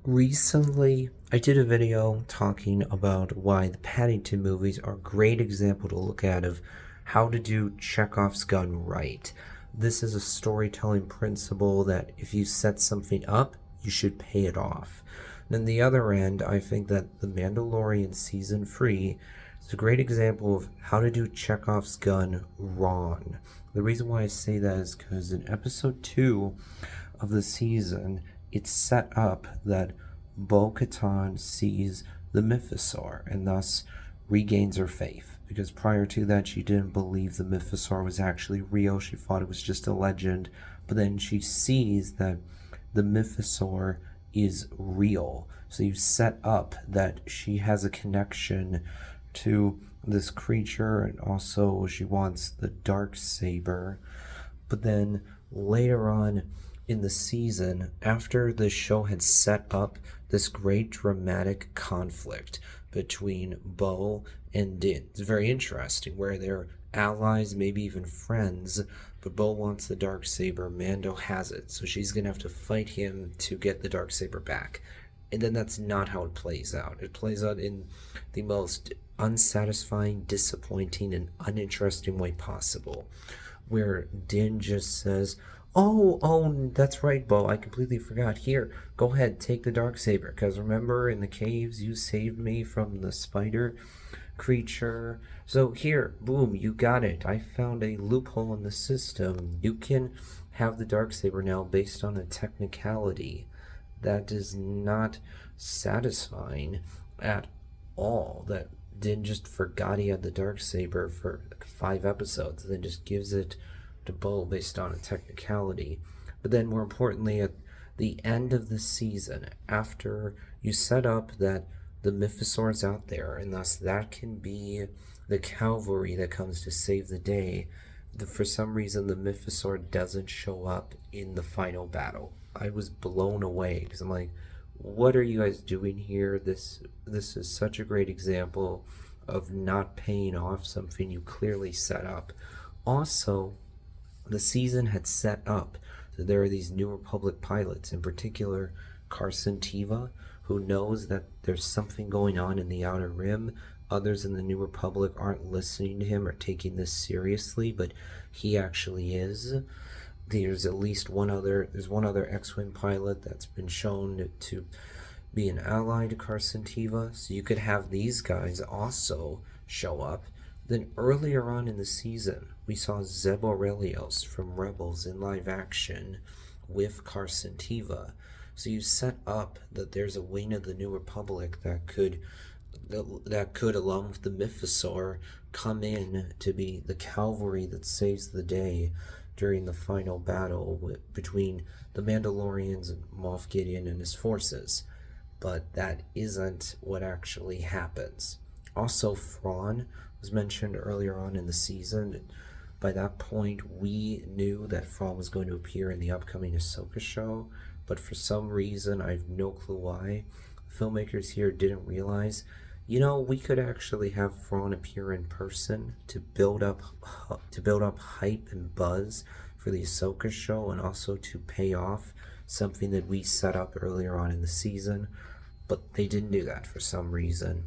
Recently, I did a video talking about why the Paddington movies are a great example to look at of how to do Chekhov's gun right. This is a storytelling principle that if you set something up, you should pay it off. And on the other end, I think that The Mandalorian Season 3 is a great example of how to do Chekhov's gun wrong. The reason why I say that is because in episode 2 of the season, it's set up that Bo-Katan sees the Mythosaur and thus regains her faith. Because prior to that, she didn't believe the Mythosaur was actually real. She thought it was just a legend. But then she sees that the Mythosaur is real. So you set up that she has a connection to this creature, and also she wants the dark saber. But then later on in the season, after the show had set up this great dramatic conflict between Bo and Din, it's very interesting where they're allies, maybe even friends, but Bo wants the dark saber, Mando has it, so she's gonna have to fight him to get the dark saber back. And then that's not how it plays out. It plays out in the most unsatisfying, disappointing, and uninteresting way possible, where Din just says, Oh, that's right, Bo. I completely forgot. Here, go ahead, take the Darksaber. Because remember, in the caves, you saved me from the spider creature. So here, boom, you got it. I found a loophole in the system. You can have the Darksaber now based on a technicality. That is not satisfying at all. That Din just forgot he had the Darksaber for like 5 episodes, and then just gives it to Bo based on a technicality. But then more importantly, at the end of the season, after you set up that the Mythosaur's out there, and thus that can be the cavalry that comes to save the day, for some reason the Mythosaur doesn't show up in the final battle. I was blown away because I'm like, what are you guys doing here? This is such a great example of not paying off something you clearly set up. Also, the season had set up that there are these New Republic pilots, in particular Carson Teva, who knows that there's something going on in the Outer Rim. Others in the New Republic aren't listening to him or taking this seriously, but he actually is. There's one other X-Wing pilot that's been shown to be an ally to Carson Teva, so you could have these guys also show up. Then earlier on in the season, we saw Zeb Aurelios from Rebels in live action with Carson Teva. So you set up that there's a wing of the New Republic that could, along with the Mythosaur, come in to be the cavalry that saves the day during the final battle between the Mandalorians and Moff Gideon and his forces. But that isn't what actually happens. Also, Thrawn was mentioned earlier on in the season. By that point, we knew that Thrawn was going to appear in the upcoming Ahsoka show, but for some reason, I have no clue why, filmmakers here didn't realize, we could actually have Thrawn appear in person to build up hype and buzz for the Ahsoka show, and also to pay off something that we set up earlier on in the season, but they didn't do that for some reason.